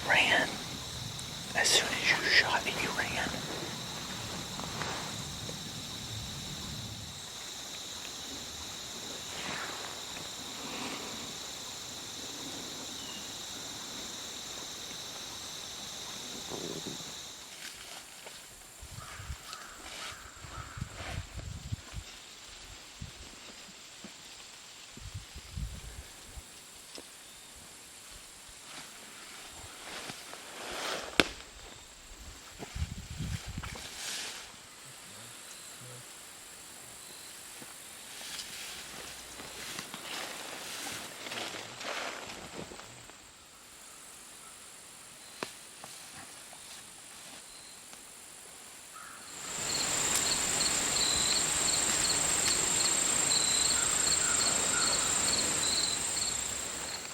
ran. As soon as you shot, he ran.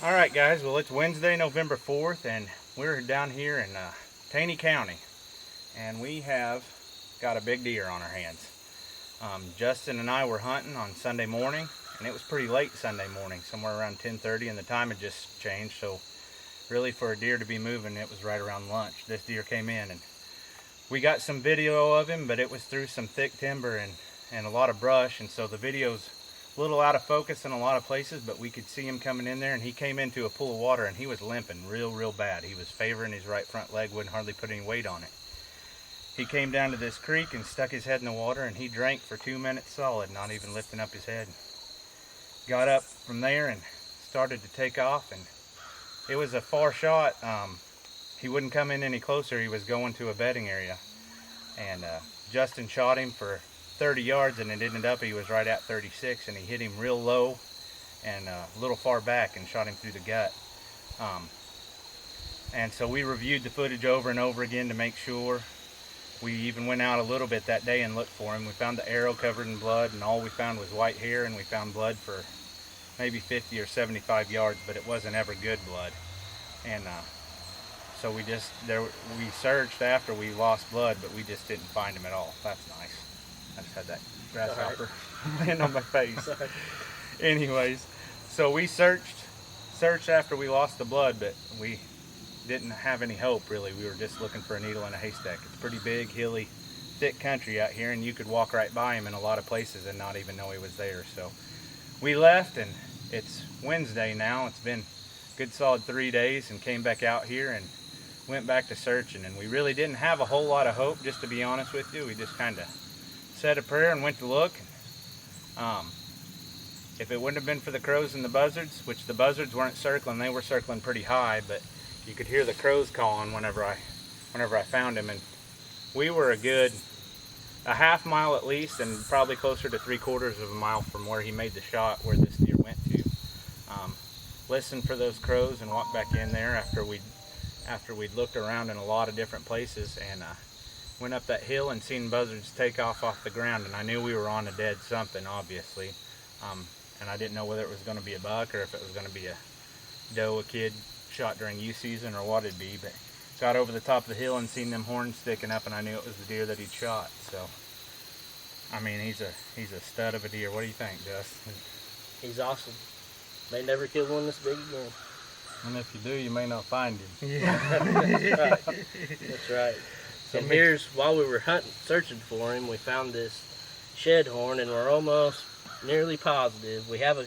Alright guys, well it's Wednesday, November 4th, and we're down here in Taney County, and we have got a big deer on our hands. Justin and I were hunting on Sunday morning, and it was pretty late Sunday morning, somewhere around 10:30, and the time had just changed, so really for a deer to be moving, it was right around lunch. This deer came in, and we got some video of him, but it was through some thick timber and a lot of brush, and so the video's a little out of focus in a lot of places, but we could see him coming in there, and he came into a pool of water, and he was limping real bad. He was favoring his right front leg, wouldn't hardly put any weight on it. He came down to this creek and stuck his head in the water, and he drank for 2 minutes solid, not even lifting up his head. Got up from there and started to take off, and it was a far shot. He wouldn't come in any closer. He was going to a bedding area, and Justin shot him for 30 yards, and it ended up he was right at 36, and he hit him real low and a little far back and shot him through the gut. And so we reviewed the footage over and over again to make sure. We even went out a little bit that day and looked for him. We found the arrow covered in blood, and all we found was white hair, and we found blood for maybe 50 or 75 yards, but it wasn't ever good blood. And so we searched after we lost blood, but we just didn't find him at all. That's nice. I just had that grasshopper land on my face. Anyways, so we searched after we lost the blood, but we didn't have any hope really. We were just looking for a needle in a haystack. It's pretty big, hilly, thick country out here, and you could walk right by him in a lot of places and not even know he was there. So we left, and it's Wednesday now. It's been a good solid 3 days, and came back out here and went back to searching, and we really didn't have a whole lot of hope, just to be honest with you. We just kind of said a prayer and went to look. If it wouldn't have been for the crows and the buzzards, which the buzzards weren't circling, they were circling pretty high, but you could hear the crows calling whenever I found him. And we were a half mile at least, and probably closer to 3/4 of a mile from where he made the shot, where this deer went to. Listened for those crows and walked back in there after we'd looked around in a lot of different places, and went up that hill and seen buzzards take off the ground, and I knew we were on a dead something, obviously. And I didn't know whether it was going to be a buck or if it was going to be a doe, a kid shot during youth season, or what it'd be. But got over the top of the hill and seen them horns sticking up, and I knew it was the deer that he'd shot. So, I mean, he's a stud of a deer. What do you think, Dustin? He's awesome. May never kill one this big again. And if you do, you may not find him. Yeah, that's right. That's right. And here's, while we were searching for him, we found this shed horn, and we're almost nearly positive. We have a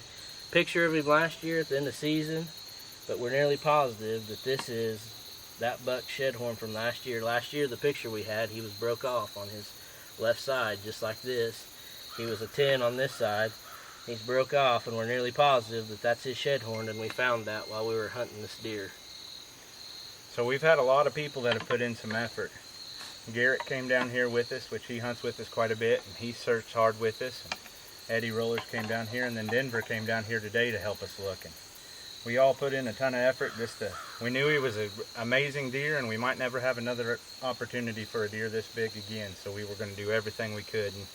picture of him last year at the end of the season, but we're nearly positive that this is that buck shed horn from last year. Last year, the picture we had, he was broke off on his left side, just like this. He was a 10 on this side. He's broke off, and we're nearly positive that that's his shed horn, and we found that while we were hunting this deer. So we've had a lot of people that have put in some effort. Garrett came down here with us, which he hunts with us quite a bit, and he searched hard with us. And Eddie Rollers came down here, and then Denver came down here today to help us look. And we all put in a ton of effort. We knew he was an amazing deer, and we might never have another opportunity for a deer this big again, so we were going to do everything we could. And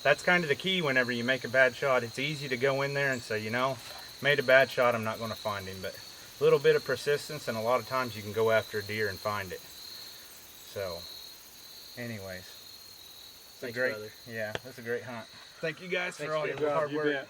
that's kind of the key whenever you make a bad shot. It's easy to go in there and say, you know, made a bad shot, I'm not going to find him. But a little bit of persistence, and a lot of times you can go after a deer and find it. So anyways, Thanks, brother. Yeah, that's a great hunt. Thank you guys Thanks, for all Jim. your hard work.